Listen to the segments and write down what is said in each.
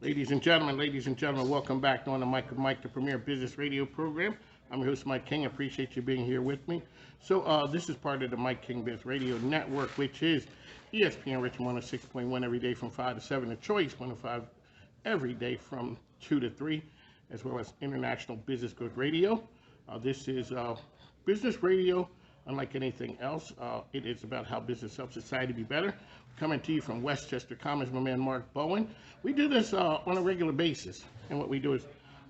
Ladies and gentlemen, welcome back on the Mike of Mike, the premier business radio program. I'm your host, Mike King. I appreciate you being here with me. This is part of the Mike King Biz Radio Network, which is ESPN Richmond 106.1 every day from 5 to 7, the Choice 105 every day from 2 to 3, as well as International Business Good Radio. This is business radio unlike anything else. It is about how business helps society be better. Coming to you from Westchester Commons, my man Mark Bowen. We do this on a regular basis, and what we do is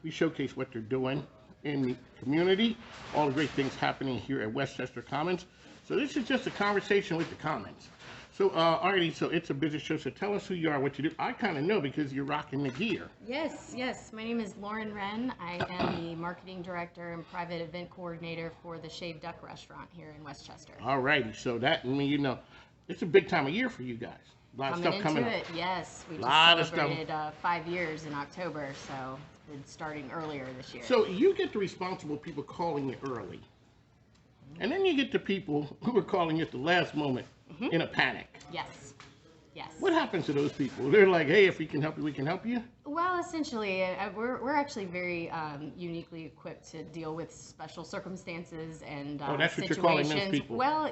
we showcase what they're doing in the community, all the great things happening here at Westchester Commons. So this is just a conversation with the Commons. Alrighty, so it's a business show, so tell us who you are, what you do. I kind of know because you're rocking the gear. Yes. My name is Lauren Wren. I am the marketing director and private event coordinator for the Shaved Duck restaurant here in Westchester. Alrighty, so that, it's a big time of year for you guys. A lot of stuff coming up. Yes. We just celebrated 5 years in October, so it's starting earlier this year. So you get the responsible people calling you early. And then you get the people who are calling you at the last moment in a panic. Yes. What happens to those people? They're like, hey, if we can help you, we can help you? Well, essentially, we're actually very uniquely equipped to deal with special circumstances and that's what situations. You're calling those people. Well,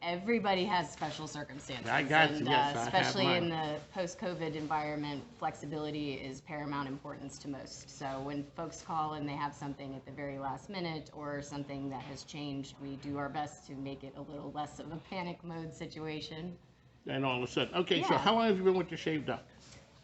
everybody has special circumstances. I got you. And, yes, especially in the post-COVID environment, flexibility is paramount importance to most. So when folks call and they have something at the very last minute or something that has changed, we do our best to make it a little less of a panic mode situation. And all of a sudden, okay, So how long have you been with the Shaved Duck?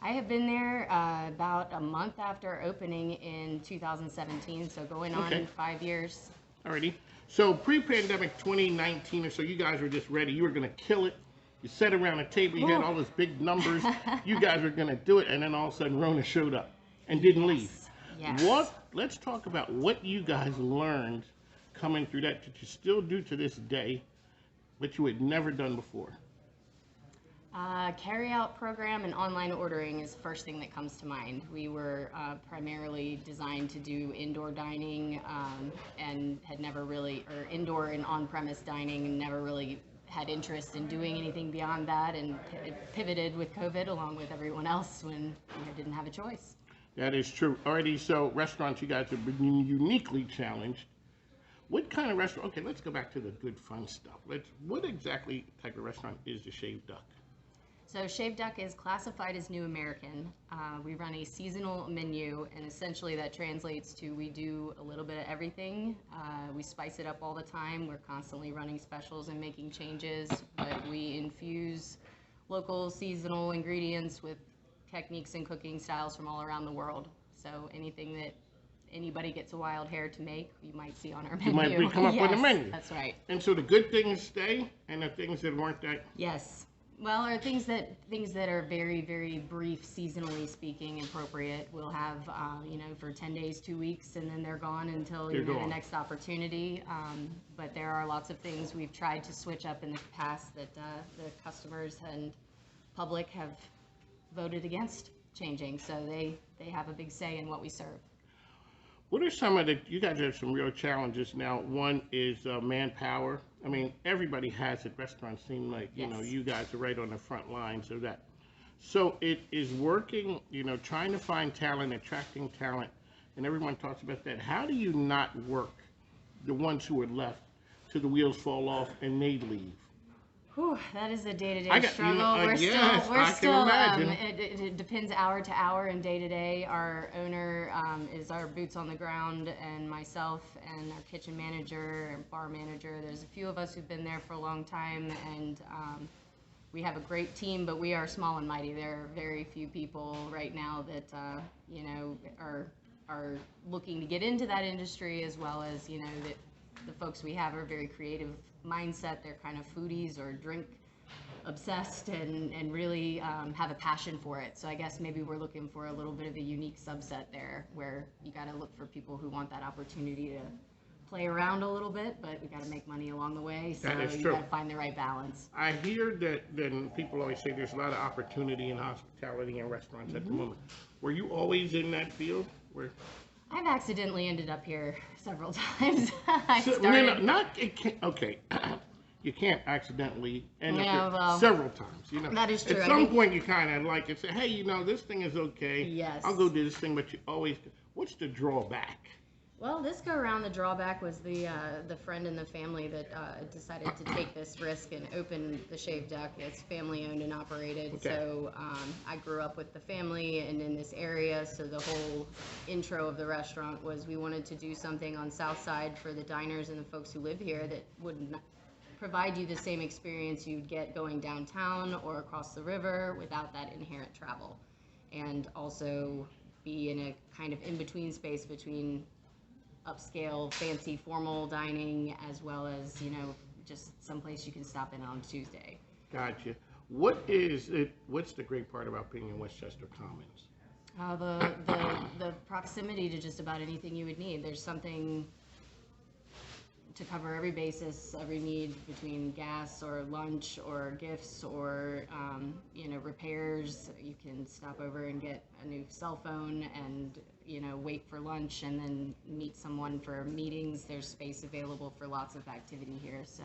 I have been there about a month after opening in 2017, so going on 5 years. Alrighty. So pre-pandemic 2019 or so, you guys were just ready. You were going to kill it. You sat around a table. You had all those big numbers. You guys were going to do it, and then all of a sudden, Rona showed up and didn't leave. Yes. Let's talk about what you guys learned coming through that you still do to this day, but you had never done before. Carry-out program and online ordering is the first thing that comes to mind. We were primarily designed to do indoor dining and had never really, or indoor and on-premise dining, and never really had interest in doing anything beyond that, and pivoted with COVID along with everyone else when we didn't have a choice. That is true. Alrighty, so restaurants, you guys have been uniquely challenged. What kind of restaurant? Okay, let's go back to the good fun stuff. What exactly type of restaurant is the Shaved Duck? So Shaved Duck is classified as New American. We run a seasonal menu, and essentially that translates to we do a little bit of everything. We spice it up all the time. We're constantly running specials and making changes, but we infuse local seasonal ingredients with techniques and cooking styles from all around the world. So anything that anybody gets a wild hair to make, you might see on our menu. You might come up with a menu. That's right. And so the good things stay, and the things that weren't that. Yes. Well, or things that are very, very brief, seasonally speaking, appropriate. We'll have, for 10 days, 2 weeks, and then they're gone until the next opportunity. But there are lots of things we've tried to switch up in the past that the customers and public have voted against changing. So they have a big say in what we serve. What are some of you guys have some real challenges now. One is manpower. I mean, everybody has it. Restaurants seem like, you guys are right on the front lines of that. So it is working, trying to find talent, attracting talent, and everyone talks about that. How do you not work the ones who are left till the wheels fall off and they leave? Whew, that is a day-to-day struggle. We're still. It depends hour to hour and day to day. Our owner is our boots on the ground, and myself and our kitchen manager and bar manager. There's a few of us who've been there for a long time, and we have a great team. But we are small and mighty. There are very few people right now that are looking to get into that industry, as well as that the folks we have are very creative mindset. They're kind of foodies or drink obsessed and really have a passion for it. So I guess maybe we're looking for a little bit of a unique subset there, where you got to look for people who want that opportunity to play around a little bit, but we got to make money along the way. So you got to find the right balance. I hear that then people always say there's a lot of opportunity in hospitality and restaurants at the moment. Were you always in that field? I've accidentally ended up here several times. Okay. you can't accidentally end up Yeah, there well, several times. You know, that is true. At I some think- point, you kind of like it. Say, hey, this thing is okay. Yes. I'll go do this thing, but you always. What's the drawback? Well, this go around, the drawback was the friend in the family that decided to take this risk and open the Shaved Duck. It's family owned and operated. Okay. So I grew up with the family and in this area. So the whole intro of the restaurant was we wanted to do something on South Side for the diners and the folks who live here that would provide you the same experience you'd get going downtown or across the river without that inherent travel, and also be in a kind of in-between space between upscale, fancy, formal dining, as well as, just someplace you can stop in on Tuesday. Gotcha. What's the great part about being in Westchester Commons? The proximity to just about anything you would need. There's something to cover every basis, every need between gas or lunch or gifts or, repairs. You can stop over and get a new cell phone and, wait for lunch and then meet someone for meetings. There's space available for lots of activity here. So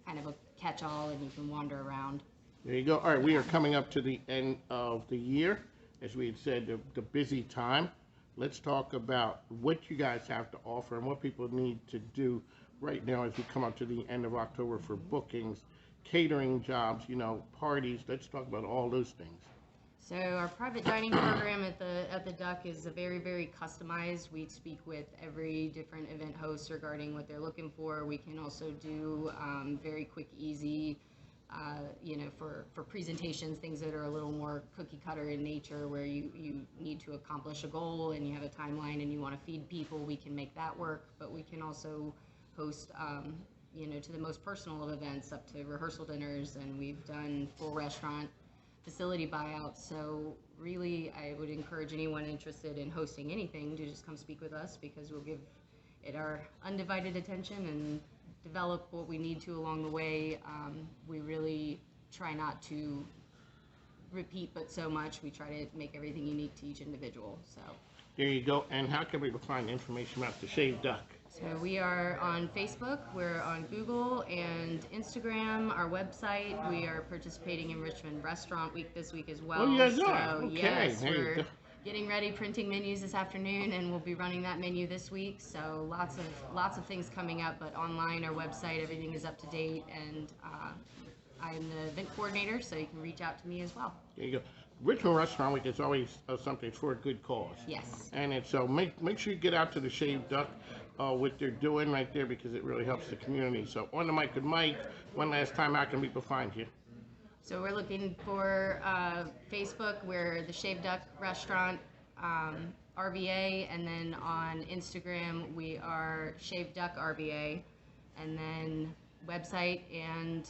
kind of a catch-all, and you can wander around. There you go. All right, we are coming up to the end of the year. As we had said, the busy time. Let's talk about what you guys have to offer and what people need to do right now as we come up to the end of October for bookings, catering jobs, parties. Let's talk about all those things. So our private dining program at the Duck is very, very customized. We speak with every different event host regarding what they're looking for. We can also do very quick, easy, for presentations, things that are a little more cookie cutter in nature, where you need to accomplish a goal and you have a timeline and you want to feed people. We can make that work, but we can also host, to the most personal of events, up to rehearsal dinners, and we've done full restaurant facility buyouts. So really, I would encourage anyone interested in hosting anything to just come speak with us, because we'll give it our undivided attention and develop what we need to along the way. We really try not to repeat but so much. We try to make everything unique to each individual. So there you go. And how can people find information about the Shaved Duck? So we are on Facebook, we're on Google and Instagram, our website. We are participating in Richmond Restaurant Week this week as well. Oh, you guys so, are? Okay. Yes, There you we're go. getting ready, printing menus this afternoon, and we'll be running that menu this week. So lots of things coming up, but online, our website, everything is up to date, and I'm the event coordinator, so you can reach out to me as well. There you go. Richmond Restaurant Week is always something for a good cause. Yes. And it's so make sure you get out to the Shaved Duck, what they're doing right there, because it really helps the community. So on the mic with Mike, one last time, how can people find you? So we're looking for Facebook, we're the Shaved Duck Restaurant, RVA, and then on Instagram we are Shaved Duck RVA, and then website and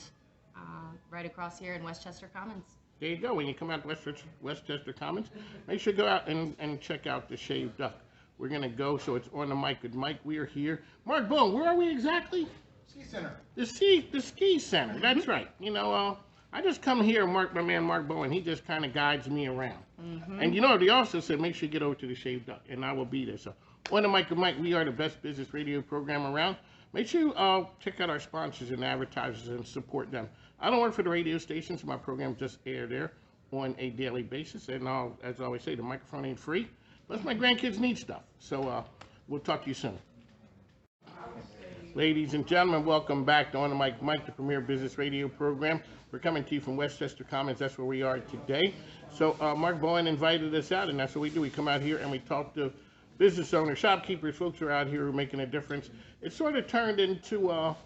right across here in Westchester Commons. There you go. When you come out to Westchester Commons, make sure you go out and check out the Shaved Duck. We're going to go, so it's on the mic with Mike. We are here. Mark Bowen, where are we exactly? Ski Center. The ski center. That's right. I just come here, my man Mark Bowen, he just kind of guides me around. Mm-hmm. And they also said, make sure you get over to the Shaved Duck, and I will be there. So on the mic with Mike, we are the best business radio program around. Make sure you check out our sponsors and advertisers and support them. I don't work for the radio station, so my program just air there on a daily basis. And as I always say, the microphone ain't free, but my grandkids need stuff. So we'll talk to you soon. Ladies and gentlemen, welcome back to On the Mic, Mike, the premier business radio program. We're coming to you from Westchester Commons. That's where we are today. So Mark Bowen invited us out, and that's what we do. We come out here and we talk to business owners, shopkeepers, folks who are out here who are making a difference. It sort of turned into, a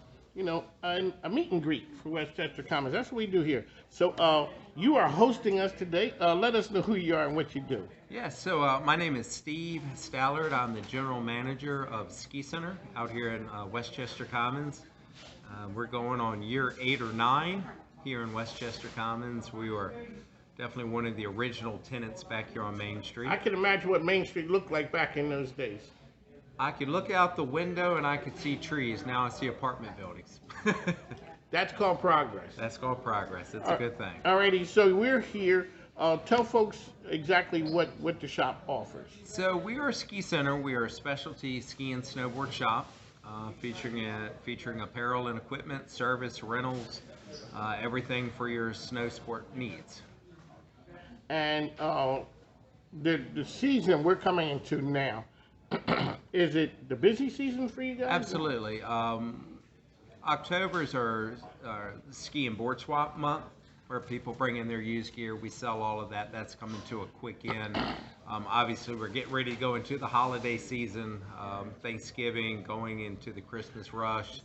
meet and greet for Westchester Commons. That's what we do here. So you are hosting us today. Let us know who you are and what you do. Yeah, so my name is Steve Stallard. I'm the general manager of Ski Center out here in Westchester Commons. We're going on year 8 or 9 here in Westchester Commons. We were definitely one of the original tenants back here on Main Street. I can imagine what Main Street looked like back in those days. I could look out the window and I could see trees. Now I see apartment buildings. That's called progress. That's called progress. It's a good thing. Alrighty, so we're here. Tell folks exactly what the shop offers. So we are a ski center. We are a specialty ski and snowboard shop. featuring apparel and equipment, service, rentals, everything for your snow sport needs. And the season we're coming into now, is it the busy season for you guys? Absolutely. October is our ski and board swap month, where people bring in their used gear. We sell all of that. That's coming to a quick end. Obviously, we're getting ready to go into the holiday season, Thanksgiving, going into the Christmas rush,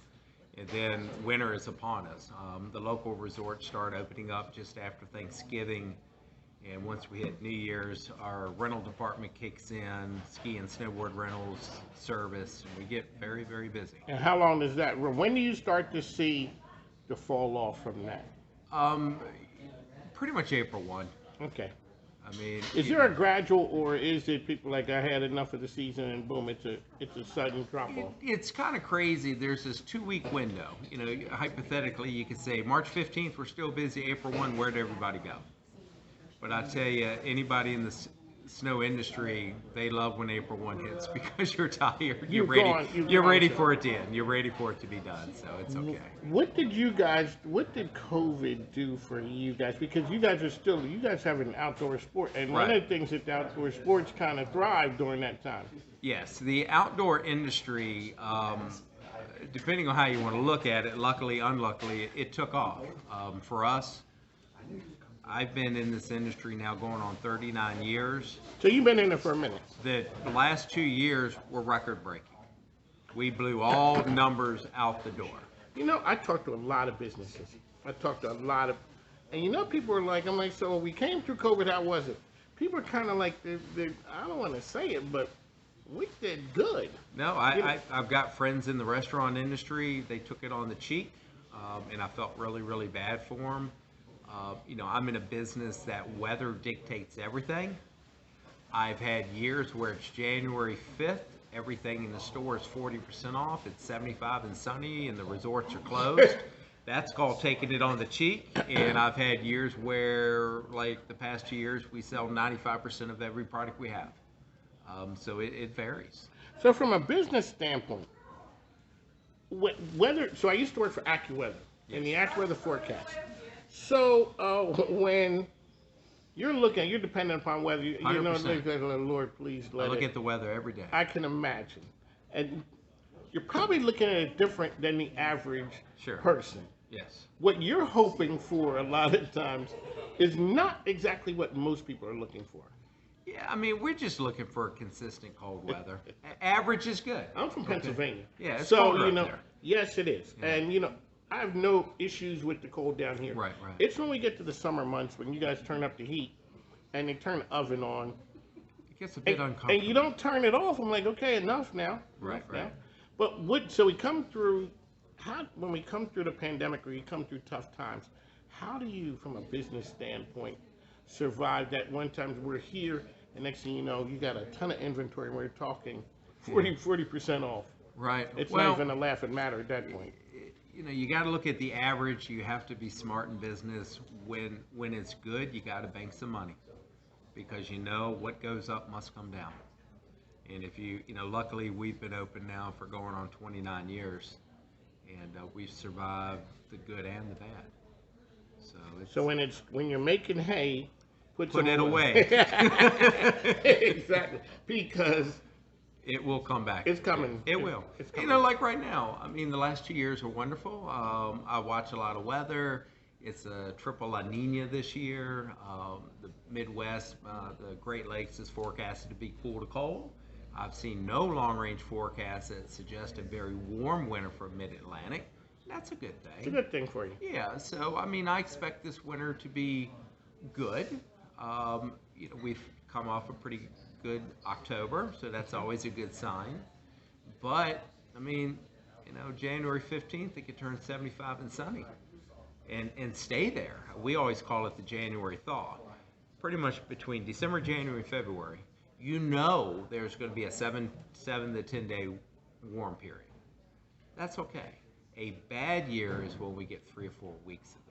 and then winter is upon us. The local resorts start opening up just after Thanksgiving, and once we hit New Year's, our rental department kicks in, ski and snowboard rentals, service, and we get very, very busy. And how long does that run? When do you start to see the fall off from that? Pretty much April 1. Okay. I mean, Is there a gradual, or is it people like I had enough of the season and boom, it's a sudden drop off? It's kind of crazy. There's this 2-week window. You know, hypothetically, you could say March 15th, we're still busy. April 1, where'd everybody go? But I tell you, anybody in the snow industry, they love when April 1 hits because you're tired. You're ready for it to end. You're ready for it to be done. So it's okay. What did COVID do for you guys? Because you guys have an outdoor sport, and one of the things that the outdoor sports kind of thrived during that time. Yes, the outdoor industry, depending on how you want to look at it, luckily, unluckily, it took off. For us, I've been in this industry now going on 39 years. So you've been in it for a minute. The last 2 years were record breaking. We blew all the numbers out the door. You know, I talked to a lot of businesses. And you know, people are like, I'm like, so we came through COVID, how was it? People are kind of like, I don't want to say it, but we did good. No, I've got friends in the restaurant industry. They took it on the cheek, and I felt really, really bad for them. You know, I'm in a business that weather dictates everything. I've had years where it's January 5th, everything in the store is 40% off, it's 75 and sunny, and the resorts are closed. That's called taking it on the cheek. And I've had years where, like the past 2 years, we sell 95% of every product we have. So it varies. So from a business standpoint, so I used to work for AccuWeather, in the AccuWeather forecast. So when you're dependent upon weather. You know, 100%. Lord, please let I look at the weather every day. I can imagine. And you're probably looking at it different than the average person. Yes. What you're hoping for a lot of times is not exactly what most people are looking for. Yeah, I mean, we're just looking for consistent cold weather. Average is good. I'm from Pennsylvania. Yeah, it's so colder you know, up there. yes, it is. Yeah. And you know, I have no issues with the cold down here. Right. It's when we get to the summer months when you guys turn up the heat and they turn the oven on. It gets a bit uncomfortable. And you don't turn it off. I'm like, okay, enough now. Right. But so we come through. When we come through the pandemic or you come through tough times, how do you, from a business standpoint, survive that? One time we're here, and next thing you know, you got a ton of inventory, and we're talking 40% off. Right. It's not even a laughing matter at that point. You know, you got to look at the average. You have to be smart in business. When it's good, you got to bank some money, because you know what goes up must come down. And if you know, luckily we've been open now for going on 29 years. And we've survived the good and the bad. So when you're making hay, put it away. Exactly, because it will come back. It's coming. It will. It's coming. You know, like right now. I mean, the last 2 years were wonderful. I watch a lot of weather. It's a triple La Nina this year. The Midwest, the Great Lakes is forecasted to be cool to cold. I've seen no long-range forecasts that suggest a very warm winter for Mid-Atlantic. That's a good thing. It's a good thing for you. Yeah, so, I mean, I expect this winter to be good. You know, we've come off a pretty good October, so that's always a good sign. But, I mean, you know, January 15th, it could turn 75 and sunny and stay there. We always call it the January thaw. Pretty much between December, January, and February, you know there's going to be a 7 to 10 day warm period. That's okay. A bad year is when we get 3 or 4 weeks of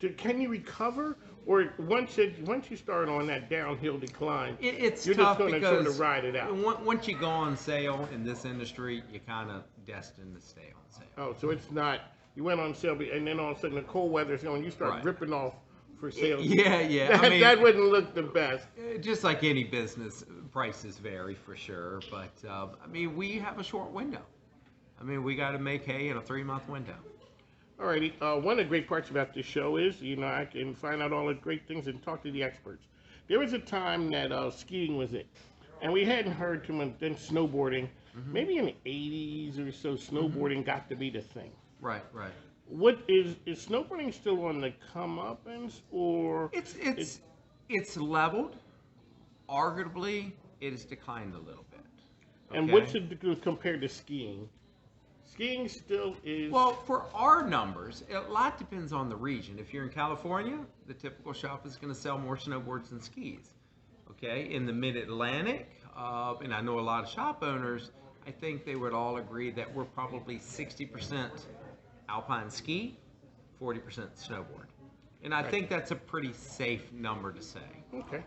that. Can you recover, Or once you start on that downhill decline, It's you're tough just going to because sort of ride it out. once you go on sale in this industry, you're kind of destined to stay on sale. Oh, so it's not, you went on sale, and then all of a sudden the cold weather's going, you start Right. ripping off for sale. Yeah. That, I mean, that wouldn't look the best. just like any business, prices vary for sure. But I mean, we have a short window. I mean, we got to make hay in a 3-month window. Alrighty, one of the great parts about this show is, I can find out all the great things and talk to the experts. There was a time that skiing was it, and we hadn't heard too much. Then snowboarding, maybe in the 80s or so, snowboarding got to be the thing. Right. What is snowboarding still on the come-uppance, or It's leveled. Arguably, it has declined a little bit. and Okay? what's it do compared to skiing? Skiing still is. Well, for our numbers, a lot depends on the region. If you're in California, the typical shop is going to sell more snowboards than skis. Okay, in the Mid-Atlantic, and I know a lot of shop owners, I think they would all agree that we're probably 60% alpine ski, 40% snowboard. And I think that's a pretty safe number to say. Okay.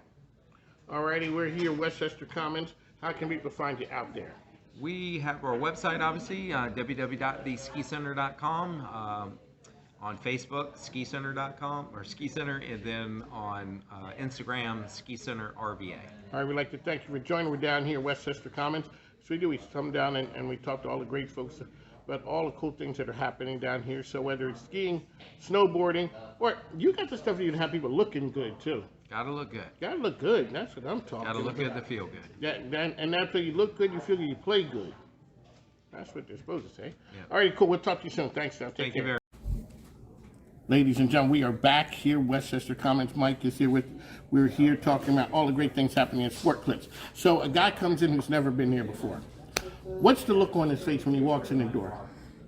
Alrighty, we're here, Westchester Commons. How can people find you out there? We have our website, obviously, www.theskicenter.com. On Facebook, skicenter.com or Ski Center, and then on Instagram, Ski Center RVA. All right, we'd like to thank you for joining. We're down here, Westchester Commons. So we come down and we talk to all the great folks about all the cool things that are happening down here. So whether it's skiing, snowboarding, or you got the stuff that you can have people looking good too. Gotta look good. Gotta look good. That's what I'm talking about. Gotta look good to feel good. And after you look good, you feel good, you play good. That's what they're supposed to say. Yeah. All right, cool. We'll talk to you soon. Thanks, Sal. Thank you very much. Ladies and gentlemen, we are back here. Westchester Commons. Mike is here we're here talking about all the great things happening in Sport Clips. So a guy comes in who's never been here before. What's the look on his face when he walks in the door?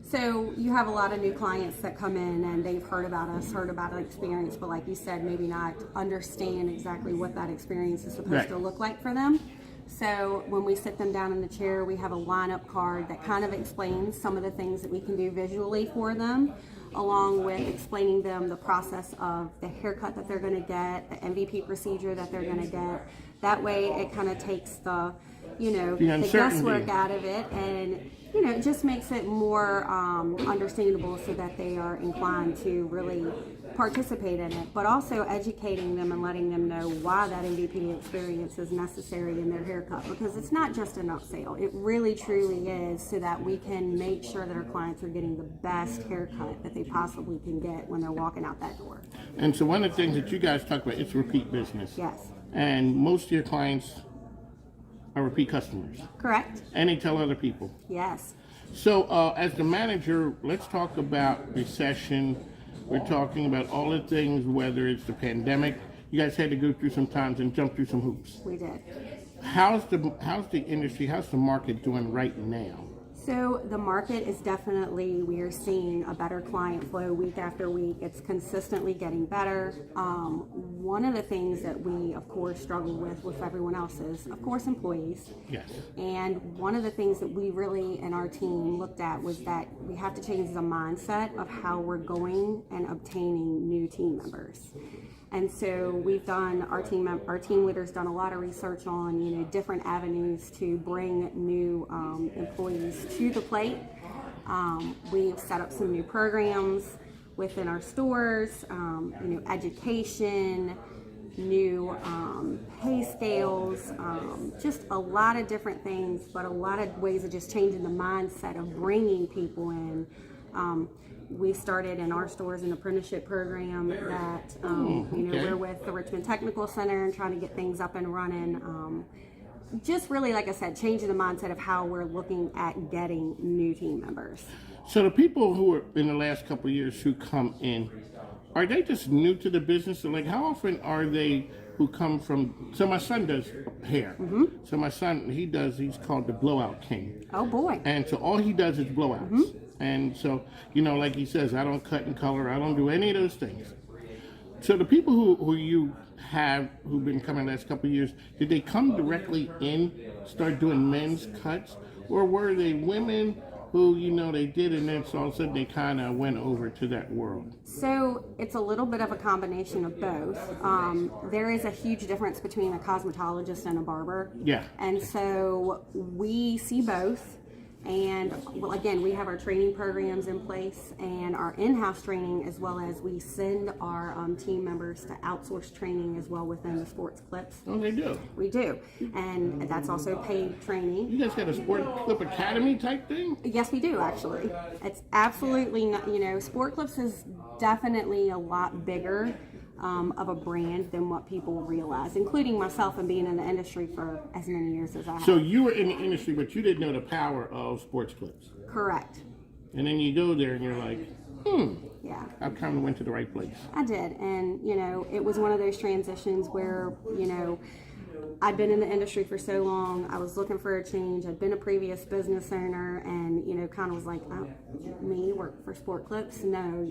So you have a lot of new clients that come in and they've heard about us, heard about an experience, but like you said, maybe not understand exactly what that experience is supposed to look like for them. So when we sit them down in the chair, we have a lineup card that kind of explains some of the things that we can do visually for them, along with explaining them the process of the haircut that they're going to get, the MVP procedure that they're going to get. That way it kind of takes the guesswork out of it, and it just makes it more understandable so that they are inclined to really participate in it, but also educating them and letting them know why that MVP experience is necessary in their haircut, because it's not just an upsell. It really truly is, so that we can make sure that our clients are getting the best haircut that they possibly can get when they're walking out that door. And so one of the things that you guys talk about is repeat business. Yes. And most of your clients are repeat customers. Correct. And they tell other people. Yes. So as the manager, let's talk about recession. We're talking about all the things, whether it's the pandemic. You guys had to go through some times and jump through some hoops. We did. How's the industry, how's the market doing right now? So the market is definitely, we are seeing a better client flow week after week. It's consistently getting better. One of the things that we, of course, struggle with everyone else is, of course, employees. Yes. And one of the things that we really, in our team, looked at was that we have to change the mindset of how we're going and obtaining new team members. And so we've done, our team leaders done a lot of research on, different avenues to bring new employees to the plate. We've set up some new programs within our stores, education, new pay scales, just a lot of different things, but a lot of ways of just changing the mindset of bringing people in. We started in our stores an apprenticeship program that, we're with the Richmond Technical Center and trying to get things up and running. Just really, like I said, changing the mindset of how we're looking at getting new team members. So the people who are in the last couple of years who come in, are they just new to the business? Like, how often are they who come from, so my son does hair. Mm-hmm. So my son, he's called the Blowout King. Oh boy. And so all he does is blowouts. Mm-hmm. And so, like he says, I don't cut and color, I don't do any of those things. So the people who you have, who've been coming the last couple of years, did they come directly in, start doing men's cuts? Or were they women who, they did, and then so all of a sudden they kind of went over to that world? So it's a little bit of a combination of both. There is a huge difference between a cosmetologist and a barber. Yeah. And so we see both. And well, again, we have our training programs in place and our in-house training, as well as we send our team members to outsource training as well within the sports clips. Oh, they do? We do. And that's also paid training. You guys got a Sport Clip Academy type thing? Yes, we do, actually. It's absolutely not, Sport Clips is definitely a lot bigger of a brand than what people realize, including myself and being in the industry for as many years as I have. So you were in the industry, but you didn't know the power of sports clips. Correct. And then you go there and you're like, Yeah. I kind of went to the right place. I did. And, it was one of those transitions where, I'd been in the industry for so long. I was looking for a change. I'd been a previous business owner and, kind of was like, oh, me work for Sport Clips? No,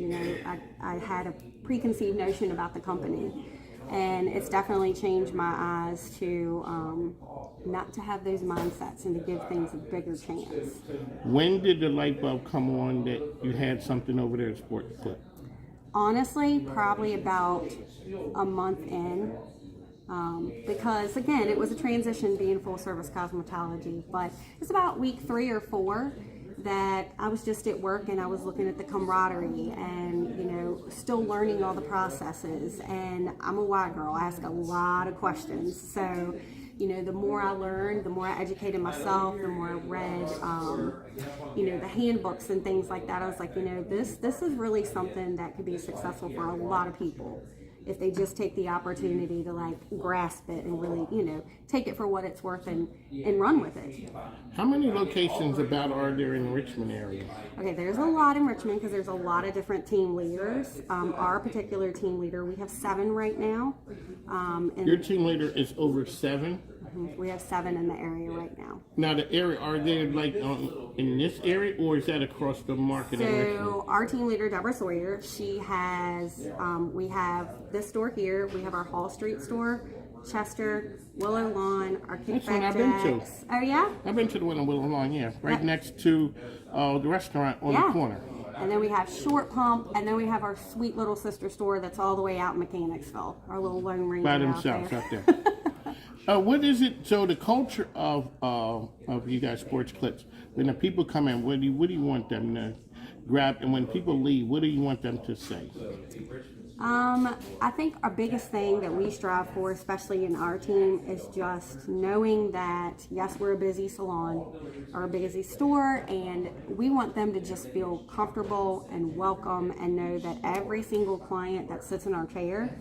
I had a preconceived notion about the company. And it's definitely changed my eyes to not to have those mindsets and to give things a bigger chance. When did the light bulb come on that you had something over there at Sport Clip? Honestly, probably about a month in. Because again, it was a transition being full service cosmetology, but it's about week 3 or 4 that I was just at work and I was looking at the camaraderie and, still learning all the processes. And I'm a white girl, I ask a lot of questions. So, the more I learned, the more I educated myself, the more I read, the handbooks and things like that. I was like, this is really something that could be successful for a lot of people if they just take the opportunity to grasp it and really, take it for what it's worth and run with it. How many locations about are there in the Richmond area? Okay, there's a lot in Richmond because there's a lot of different team leaders. Our particular team leader, we have 7 right now. And Your team leader is over 7? We have 7 in the area right now. Now the area, are they in this area or is that across the market in Richmond? So our team leader, Deborah Sawyer, she has, we have this store here, we have our Hall Street store, Chester, Willow Lawn, our That's one Kickback I've been to. Jacks. Oh yeah? I've been to the one in Willow Lawn, yeah. Right next to the restaurant on the corner. And then we have Short Pump, and then we have our sweet little sister store that's all the way out in Mechanicsville, our little Lone Ranger By out themselves there. out there. What is it? So the culture of you guys sports clips. When the people come in, what do you want them to grab? And when people leave, what do you want them to say? I think our biggest thing that we strive for, especially in our team, is just knowing that, yes, we're a busy salon or a busy store, and we want them to just feel comfortable and welcome and know that every single client that sits in our chair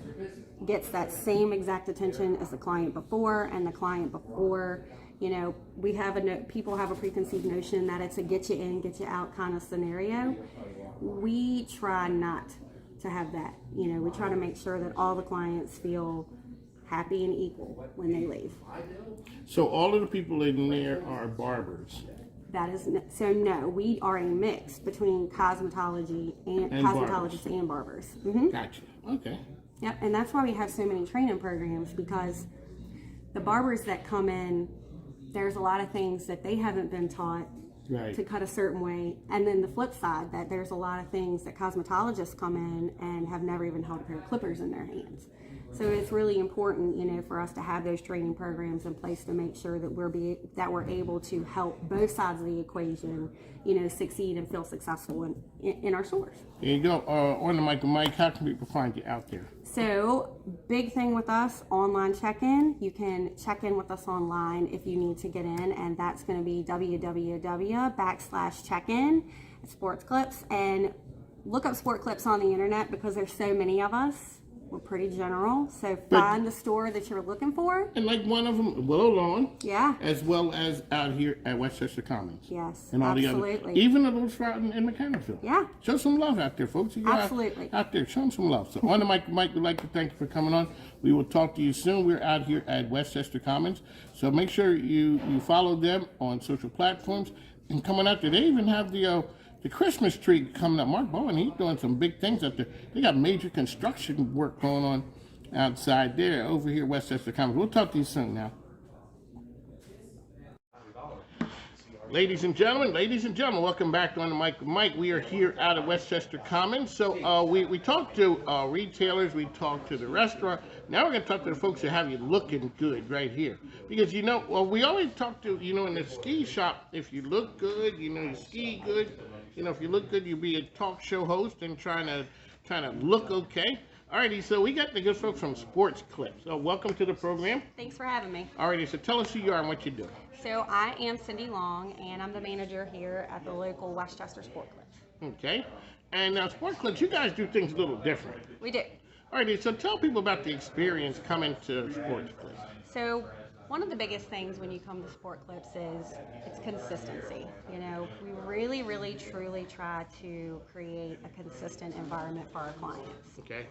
gets that same exact attention as the client before and the client before. We have people have a preconceived notion that it's a get you in, get you out kind of scenario. We try not to have that. We try to make sure that all the clients feel happy and equal when they leave. So all of the people in there are barbers. That is so. No, we are a mix between cosmetology and cosmetologists and barbers. Mm-hmm. Gotcha. Okay. Yep, and that's why we have so many training programs, because the barbers that come in, there's a lot of things that they haven't been taught to cut a certain way. And then the flip side, that there's a lot of things that cosmetologists come in and have never even held a pair of clippers in their hands. So it's really important, for us to have those training programs in place to make sure that we're able to help both sides of the equation, succeed and feel successful in our stores. There you go. On the mic, Mike, how can people find you out there? So, big thing with us, online check-in. You can check in with us online if you need to get in, and that's going to be www.check-in Sports Clips. And look up Sport Clips on the internet because there's so many of us. We're pretty general, so find the store that you're looking for. And like one of them, Willow Lawn. Yeah. As well as out here at Westchester Commons. Yes, and all absolutely. The other, even a little spot in Mechanicsville. Yeah. Show some love out there, folks. You Absolutely. Out there, show them some love. So on the mic, Mike, we'd like to thank you for coming on. We will talk to you soon. We're out here at Westchester Commons. So make sure you follow them on social platforms. And coming out there, they even have the Christmas tree coming up. Mark Bowen, he's doing some big things up there. They got major construction work going on outside there, over here, Westchester Commons. We'll talk to you soon now. Ladies and gentlemen, welcome back on the mic with Mike. We are here out of Westchester Commons. So we talked to retailers, we talked to the restaurant. Now we're going to talk to the folks that have you looking good right here. Because, we always talk to, in the ski shop, if you look good, you ski good. If you look good, you be a talk show host and trying to look okay. Alrighty, so we got the good folks from Sports Clips. So welcome to the program. Thanks for having me. Alrighty, so tell us who you are and what you do. So I am Cindy Long, and I'm the manager here at the local Westchester Sport Clips. Okay. And now, Sport Clips, you guys do things a little different. We do. Alrighty, so tell people about the experience coming to Sports Clips. So one of the biggest things when you come to Sport Clips is it's consistency. We really, really, truly try to create a consistent environment for our clients. Okay.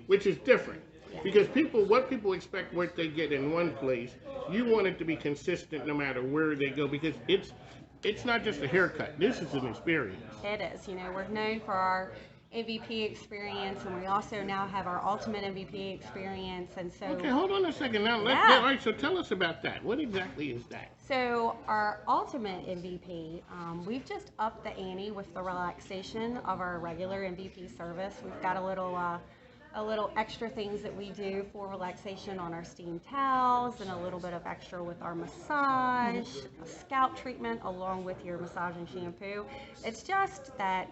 Which is different. Because what people expect what they get in one place, you want it to be consistent no matter where they go, because it's not just a haircut. This is an experience. It is. We're known for our MVP experience, and we also now have our ultimate MVP experience. And so, okay, hold on a second. Now, all right. So tell us about that. What exactly is that? So our ultimate MVP, we've just upped the ante with the relaxation of our regular MVP service. We've got a little extra things that we do for relaxation on our steam towels, and a little bit of extra with our massage, a scalp treatment along with your massage and shampoo. It's just that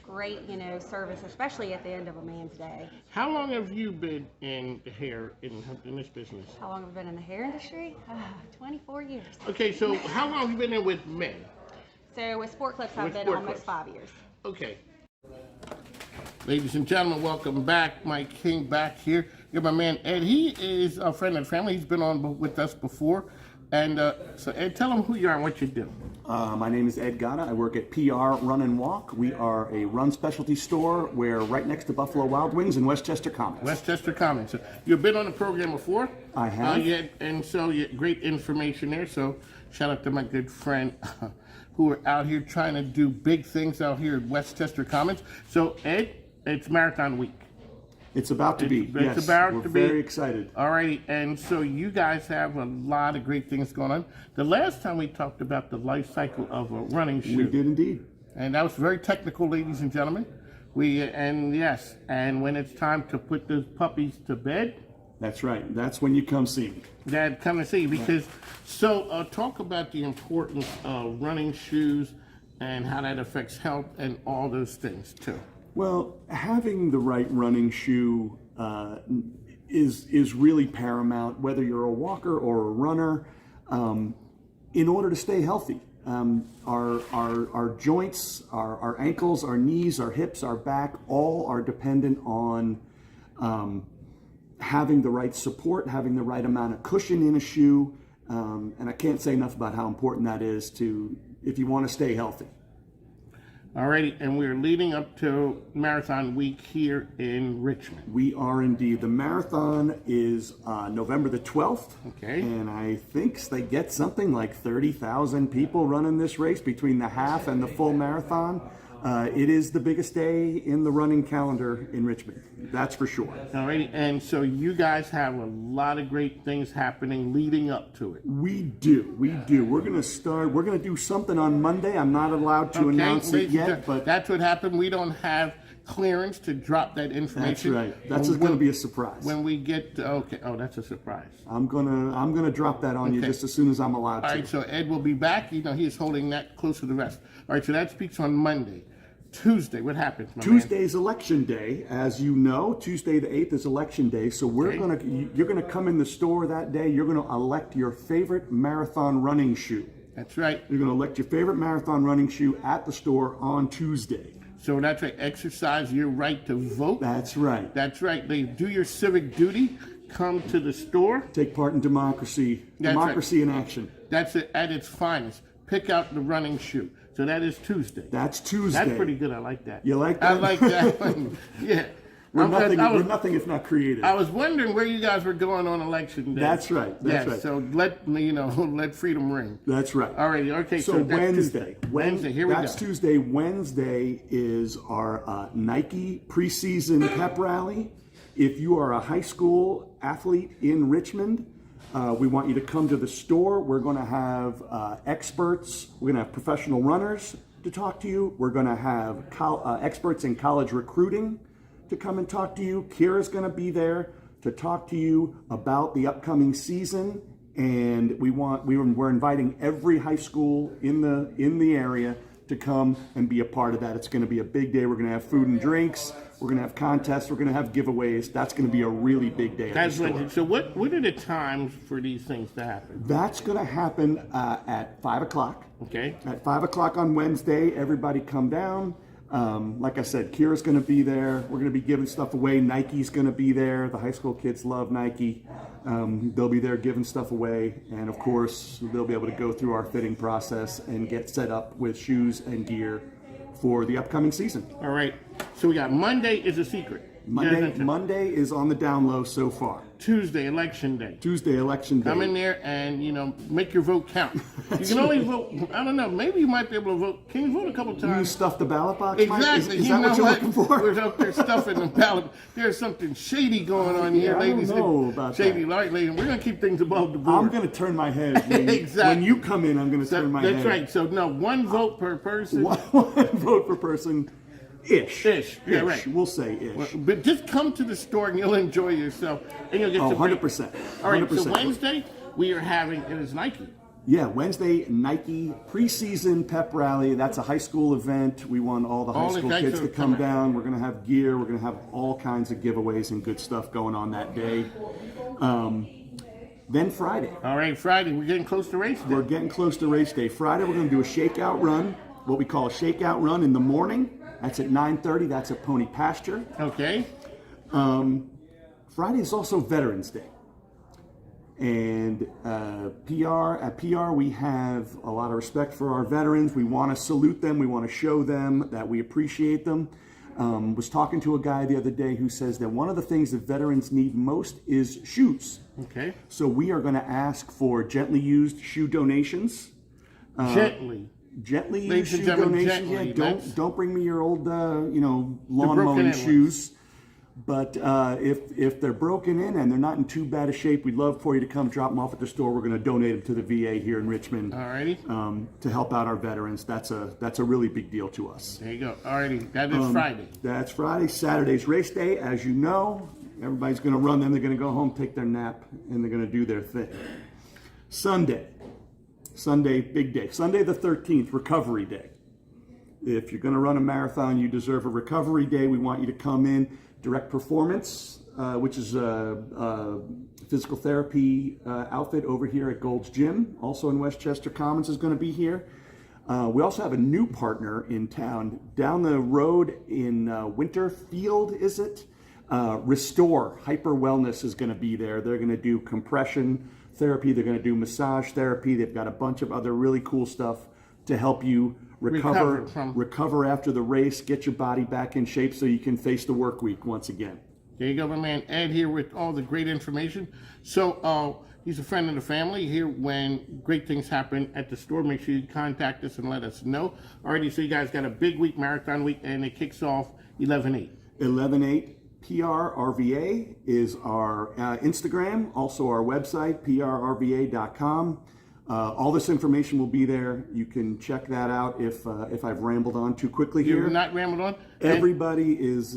great, service, especially at the end of a man's day. How long have you been in the hair in this business? How long have I been in the hair industry? 24 years. Okay, so how long have you been in with men? So with Sport Clips, I've been almost 5 years. Okay. Ladies and gentlemen, welcome back. Mike King back here. You're my man Ed. He is a friend of the family. He's been on with us before. And so Ed, tell him who you are and what you do. My name is Ed Gata. I work at PR Run and Walk. We are a run specialty store. We're right next to Buffalo Wild Wings in Westchester Commons. Westchester Commons. So you've been on the program before? I have. And so great information there. So shout out to my good friend who are out here trying to do big things out here at Westchester Commons. So Ed, it's Marathon Week. It's about to be. It's about to be. We're very excited. All right, and so you guys have a lot of great things going on. The last time we talked about the life cycle of a running shoe. We did indeed. And that was very technical, ladies and gentlemen. And when it's time to put those puppies to bed. That's right. That's when you come see me. Dad, come and see, because talk about the importance of running shoes and how that affects health and all those things too. Well, having the right running shoe is really paramount, whether you're a walker or a runner, in order to stay healthy. Our joints, our ankles, our knees, our hips, our back, all are dependent on having the right support, having the right amount of cushion in a shoe, and I can't say enough about how important that is if you want to stay healthy. Alrighty, and we're leading up to Marathon Week here in Richmond. We are indeed. The marathon is November the 12th. Okay. And I think they get something like 30,000 people running this race between the half and the full marathon. It is the biggest day in the running calendar in Richmond. That's for sure. Alrighty, and so you guys have a lot of great things happening leading up to it. We do. We're going to do something on Monday. I'm not allowed to announce it yet, but that's what happened. We don't have clearance to drop that information. That's right. That's going to be a surprise. When we get that's a surprise. I'm gonna drop that on you just as soon as I'm allowed to. All right, so Ed will be back. He's holding that close to the rest. All right, so that speaks on Monday. Tuesday, what happens, my Tuesday's election day, as you know. Tuesday the 8th is election day, so you're gonna come in the store that day. You're gonna elect your favorite marathon running shoe. That's right. You're gonna elect your favorite marathon running shoe at the store on Tuesday. So that's right. Exercise your right to vote. That's right. That's right. They do your civic duty. Come to the store. Take part in democracy. Democracy in action. That's it at its finest. Pick out the running shoe. So that is Tuesday. That's Tuesday. That's pretty good. I like that. You like that? I like that one. Yeah. We're nothing if not creative. I was wondering where you guys were going on election day. That's right. That's right. So let freedom ring. That's right. All right. Okay. So Wednesday. Here we go. That's Tuesday. Wednesday is our Nike preseason pep rally. If you are a high school athlete in Richmond, We want you to come to the store. We're going to have experts. We're going to have professional runners to talk to you. We're going to have experts in college recruiting to come and talk to you. Kira's going to be there to talk to you about the upcoming season. And we're inviting every high school in the area to come and be a part of that. It's going to be a big day. We're going to have food and drinks. We're going to have contests. We're going to have giveaways. That's going to be a really big day. So what are the times for these things to happen? That's going to happen at 5 o'clock. Okay. At 5 o'clock on Wednesday, everybody come down. Like I said, Kira's going to be there. We're going to be giving stuff away. Nike's going to be there. The high school kids love Nike. They'll be there giving stuff away. And of course, they'll be able to go through our fitting process and get set up with shoes and gear for the upcoming season. All right. So we got Monday is a secret. Monday is on the down low so far. Tuesday, election day. Tuesday, election day. Come in there and, make your vote count. You can only vote, I don't know, maybe you might be able to vote. Can you vote a couple times? You stuff the ballot box, Mike? Exactly. Is that what you're looking for? We're up there stuffing the ballot. There's something shady going on here, I ladies. don't know about shady that. light, ladies. We're going to keep things above the board. I'm going to turn my head. Exactly. When you come in, I'm going to turn my head. That's right. So, no, one vote per person. One vote per person. Ish. Yeah, right. We'll say ish. Well, but just come to the store and you'll enjoy yourself. And you'll get 100%. All right, 100%. so Wednesday, we are having, it is Nike. Yeah, Wednesday, Nike preseason pep rally. That's a high school event. We want all the high school kids to come down. We're going to have gear. We're going to have all kinds of giveaways and good stuff going on that day. Then Friday. All right, Friday. We're getting close to race day. We're getting close to race day. Friday, we're going to do a shakeout run, what we call a shakeout run in the morning. That's at 9:30. That's at Pony Pasture. Okay. Friday is also Veterans Day. And at PR, we have a lot of respect for our veterans. We want to salute them. We want to show them that we appreciate them. Was talking to a guy the other day who says that one of the things that veterans need most is shoes. Okay. So we are going to ask for gently used shoe donations. Gently used shoe donations. Yeah, don't bring me your old lawn mowing shoes. But if they're broken in and they're not in too bad a shape, we'd love for you to come drop them off at the store. We're going to donate them to the VA here in Richmond. Alrighty. To help out our veterans. That's a really big deal to us. There you go. Alrighty. That is Friday. That's Friday. Saturday's race day, as you know. Everybody's going to run, then they're going to go home, take their nap, and they're going to do their thing. Sunday, big day. Sunday the 13th, recovery day. If you're going to run a marathon, you deserve a recovery day. We want you to come in. Direct Performance, which is a physical therapy outfit over here at Gold's Gym, also in Westchester Commons, is going to be here. We also have a new partner in town. Down the road in Winterfield, is it? Restore Hyper Wellness is going to be there. They're going to do compression therapy. They're going to do massage therapy. They've got a bunch of other really cool stuff to help you recover after the race, get your body back in shape so you can face the work week once again. There you go, my man Ed here with all the great information. So he's a friend of the family here. When great things happen at the store, make sure you contact us and let us know. Alrighty, so you guys got a big week, marathon week, and it kicks off 11/8. 11/8. PRRVA is our Instagram, also our website, prrva.com. All this information will be there. You can check that out if I've rambled on too quickly here. You're not rambled on. Everybody is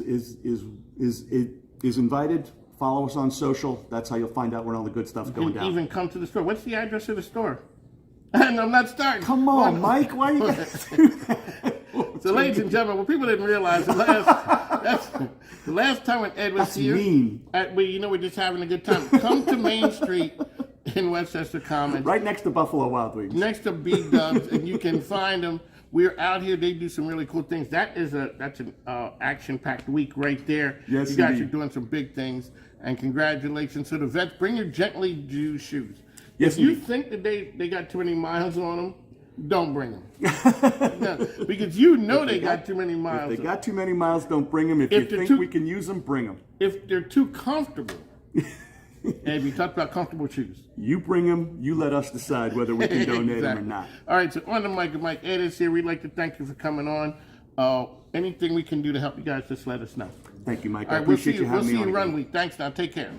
invited. Follow us on social. That's how you'll find out when all the good stuff's going down. Even come to the store. What's the address of the store? And I'm not starting. Come on, Mike. Why you guys do that? So, ladies and gentlemen, what people didn't realize, the last time when Ed was That's here, mean. We're just having a good time. Come to Main Street in Westchester Commons. Right next to Buffalo Wild Wings. Next to Big Dubs, and you can find them. We're out here. They do some really cool things. That's an action-packed week right there. Yes, you guys indeed. are doing some big things, and congratulations to the vets. Bring your gently used shoes. Yes, if you indeed. think that they got too many miles on them, don't bring them. No, because they got too many miles. If they got too many miles, don't bring them. If you think we can use them, bring them. If they're too comfortable, and we talked about comfortable shoes. You bring them. You let us decide whether we can donate them or not. All right, so on the mic, Mike Ed is here. We'd like to thank you for coming on. Anything we can do to help you guys, just let us know. Thank you, Mike. All right, I appreciate you having me on. We'll see you in again. Run Week. Thanks now. Take care.